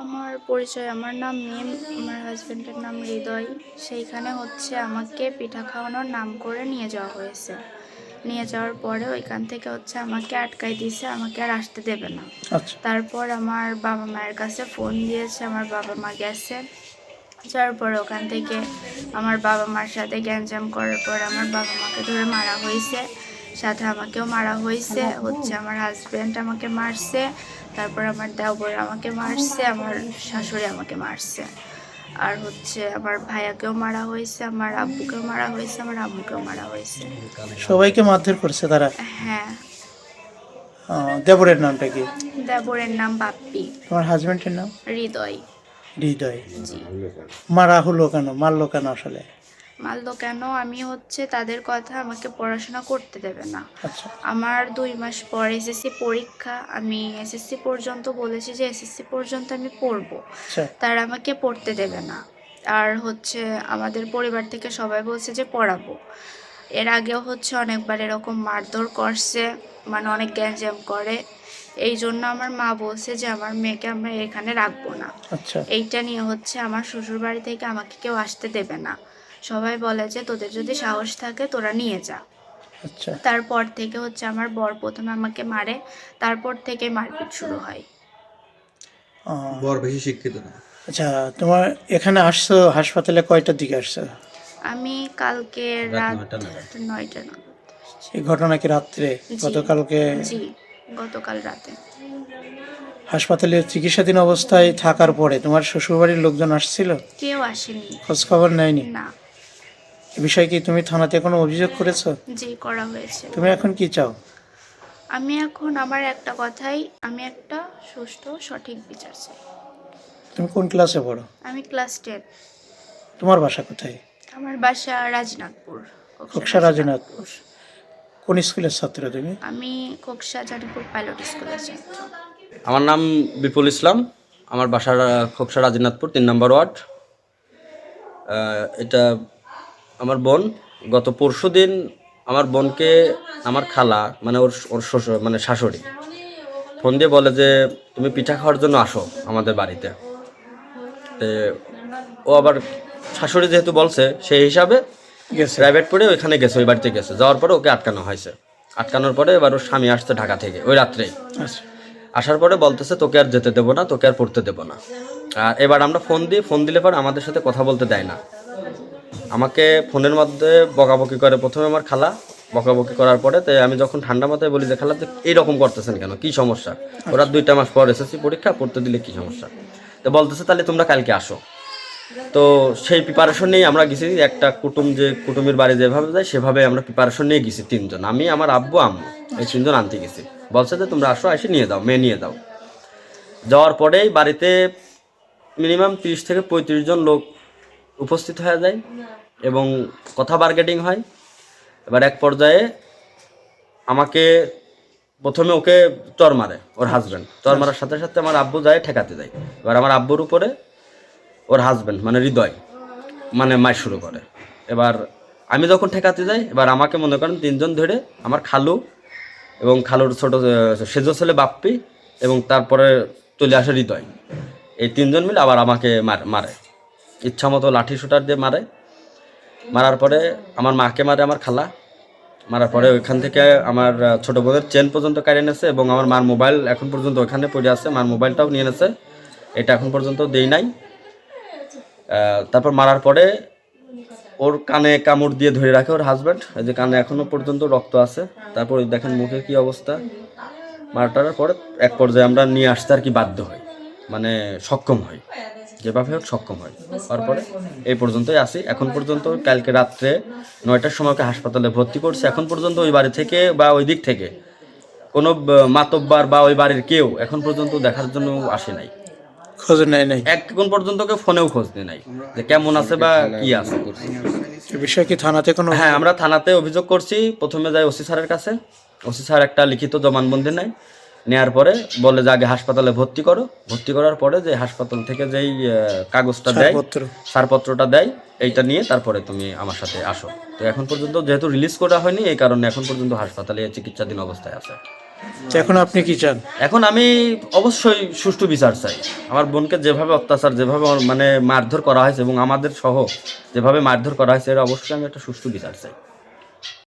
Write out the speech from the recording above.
আমার পরিচয়, আমার নাম মিম, আমার হাজব্যান্ডের নাম হৃদয়। সেইখানে আমাকে পিঠা খাওয়ানোর নাম করে নিয়ে যাওয়া হয়েছে। নিয়ে যাওয়ার পরে ওইখান থেকে আমাকে আটকাই দিয়েছে, আমাকে আর আসতে দেবে না। আচ্ছা। তারপর আমার বাবা মায়ের কাছে ফোন দিয়েছে, আমার বাবা মা গেছে। যাওয়ার পরে ওখান থেকে আমার বাবা মার সাথে গ্যাঞ্জাম করার পর আমার বাবা মাকে ধরে মারা হয়েছে, সাথে আমাকেও মারা হয়েছে। আমার হাজব্যান্ড আমাকে মারছে, তারপর আমার দেওর আমাকে মারছে, আমার শাশুড়ি আমাকে মারছে। আর আমার ভাইয়াকেও মারা হয়েছে, আমার আব্বুকেও মারা হয়েছে, আমার আম্মুকেও মারা হয়েছে। সবাইকে মারধর করছে তারা? হ্যাঁ। দেবরের নামটা কি? দেবরের নাম বাপ্পি। তোমার হাজবেন্ডের নাম? হৃদয়। হৃদয়। জি। মারা হলো কেন, মারলো কেন আসলে? মারলো কেন, আমি তাদের কথা, আমাকে পড়াশোনা করতে দেবে না। আচ্ছা। আমার 2 মাস পর এসএসসি পরীক্ষা, আমি এসএসসি পর্যন্ত বলেছি যে এসএসসি পর্যন্ত আমি পড়বো, আচ্ছা। তারা আমাকে পড়তে দেবে না। আর আমাদের পরিবার থেকে সবাই বলছে যে পড়াবো। এর আগেও অনেকবার এরকম মারধর করছে, মানে অনেক গ্যাঞ্জাম করে। এই জন্য আমার মা বলছে যে আমার মেয়েকে আমরা এখানে রাখবো না। আচ্ছা। এইটা নিয়ে আমার শ্বশুর বাড়ি থেকে আমাকে কেউ আসতে দেবে না। সবাই বলে যে তোদের যদি সাহস থাকে তোরা নিয়ে যা। আচ্ছা। তারপর থেকে আমার বর প্রথমে আমাকে মারে, তারপর থেকে মারপিট শুরু হয়। বর বেশি শিক্ষিত না। আচ্ছা, তোমার এখানে আসছো হাসপাতালে কয়টার দিকে আসছো? আমি কালকে রাত 9টা নাগাদ। এই ঘটনা কি রাত্রে? গতকালকে? জি, গতকাল রাতে। হাসপাতালে চিকিৎসাধীন অবস্থায় থাকার পরে তোমার শ্বশুরবাড়ির লোকজন আসছিল? কেউ আসেনি। খোঁজ খবর নেয়নি? না। এ বিষয়ে কি তুমি থানাতে কোনো অভিযোগ করেছো? জি, করা হয়েছে। তুমি এখন কি চাও? আমি এখন আমার একটা কথাই, আমি একটা সুষ্ঠু সঠিক বিচার চাই। তুমি কোন ক্লাসে পড়ো? আমি ক্লাস 10। তোমার বাসা কোথায়? আমার বাসা রাজনাথপুর। খোকসা রাজনাথপুর। কোন স্কুলের ছাত্র তুমি? আমি খোকসা জানিপুর পাইলট স্কুলের ছাত্র। আমার নাম বিপুল ইসলাম, আমার বাসার খোকসা রাজনাথপুর 3 নম্বর ওয়ার্ড। এটা আমার বোন। গত পরশুদিন আমার বোনকে আমার খালা, মানে ওর শ্বশুর, মানে শাশুড়ি, ফোন দিয়ে বলে যে তুমি পিঠা খাওয়ার জন্য আসো আমাদের বাড়িতে। তো ও আবার শাশুড়ি যেহেতু বলছে সেই হিসাবে প্রাইভেট পড়ে ওইখানে গেছে, ওই বাড়িতে গেছে। যাওয়ার পরে ওকে আটকানো হয়েছে। আটকানোর পরে এবার ওর স্বামী আসছে ঢাকা থেকে ওই রাত্রেই। আসার পরে বলতেছে তোকে আর যেতে দেবো না, তোকে আর পড়তে দেবো না। আর এবার আমরা ফোন দিলে পর আমাদের সাথে কথা বলতে দেয় না। আমাকে ফোনের মধ্যে বকাবকি করে প্রথমে আমার খালা। বকাবকি করার পরে তো আমি যখন ঠান্ডা মাথায় বলি যে খালা এইরকম করতেছেন কেন, কি সমস্যা? ওরা 2 মাস পর এসএসসি পরীক্ষা, পড়তে দিলে কি সমস্যা? তো বলতেছে তাহলে তোমরা কালকে আসো। তো সেই প্রিপারেশন নিয়ে আমরা গেছি। একটা কুটুমের বাড়ি যেভাবে যায় সেভাবে আমরা প্রিপারেশন নিয়ে গেছি 3 জন, আমি, আমার আব্বু, আম্মু, এই 3 জন আনতে গেছি। বলছে যে তোমরা আসো, এসে নিয়ে দাও, মেয়ে নিয়ে দাও। যাওয়ার পরেই বাড়িতে মিনিমাম 30 থেকে 35 জন লোক উপস্থিত হয়ে যায় এবং কথা বার্গেটিং হয়। এবার এক পর্যায়ে আমাকে প্রথমে ওকে চর মারে ওর হাজব্যান্ড। চর মারার সাথে সাথে আমার আব্বু যায় ঠেকাতে যায়। এবার আমার আব্বুর উপরে ওর হাজব্যান্ড মানে হৃদয় মানে মার শুরু করে। এবার আমি যখন ঠেকাতে যাই, এবার আমাকে মনে করেন 3 জন ধরে আমার খালু এবং খালুর ছোট সেজ ছেলে বাপ্পি এবং তারপরে চলে আসে হৃদয়। এই 3 জন মিলে আবার আমাকে মারে ইচ্ছা মতো লাঠি শুটার দিয়ে মারে। মারার পরে আমার মাকে মারে আমার খালা। মারার পরে ওইখান থেকে আমার ছোটো বোনের চেন পর্যন্ত কেড়ে এনেছে এবং আমার মার মোবাইল এখন পর্যন্ত ওখানে পড়ে আছে। মার মোবাইলটাও নিয়ে এনেছে, এটা এখন পর্যন্ত দেই নাই। তারপর মারার পরে ওর কানে কামড় দিয়ে ধরে রাখে ওর হাজব্যান্ড, এই যে কানে এখনো পর্যন্ত রক্ত আছে। তারপর দেখেন মুখের কি অবস্থা। মারাটার পরে এক পর্যায়ে আমরা নিয়ে আসতে আর কি বাধ্য হই, মানে সক্ষম হই, যেভাবে হোক সক্ষম হয়। তারপরে এই পর্যন্তই আসি এখন পর্যন্ত। কালকে রাত্রে 9টার সময় ওকে হাসপাতালে ভর্তি করছে। এখন পর্যন্ত ওই বাড়ি থেকে বা ওই দিক থেকে কোনো মাতব্বার বা ওই বাড়ির কেউ এখন পর্যন্ত দেখার জন্য আসে নাই, খোঁজ নেয় নাই। এখন পর্যন্ত কেউ ফোনেও খোঁজ নেয় নাই যে কেমন আছে বা কি আছে। এ বিষয়ে কি থানাতে কোনো? হ্যাঁ, আমরা থানাতে অভিযোগ করছি। প্রথমে যাই ওসি স্যারের কাছে। ওসি স্যার একটা লিখিত জবানবন্দি নেয়। নেওয়ার পরে বলে যে আগে হাসপাতালে ভর্তি করো। ভর্তি করার পরে যে হাসপাতাল থেকে যেই কাগজটা দেয়, ছাড়পত্রটা দেয়, এইটা নিয়ে তারপরে তুমি আমার সাথে আসো। তো এখন পর্যন্ত যেহেতু রিলিজ করা হয়নি, এই কারণে এখন পর্যন্ত হাসপাতালে চিকিৎসাধীন অবস্থায় আছে। তো এখন আপনি কি চান? এখন আমি অবশ্যই সুষ্ঠু বিচার চাই। আমার বোনকে যেভাবে অত্যাচার, যেভাবে মানে মারধর করা হয়েছে এবং আমাদের সহ যেভাবে মারধর করা হয়েছে, এর অবশ্যই আমি একটা সুষ্ঠু বিচার চাই।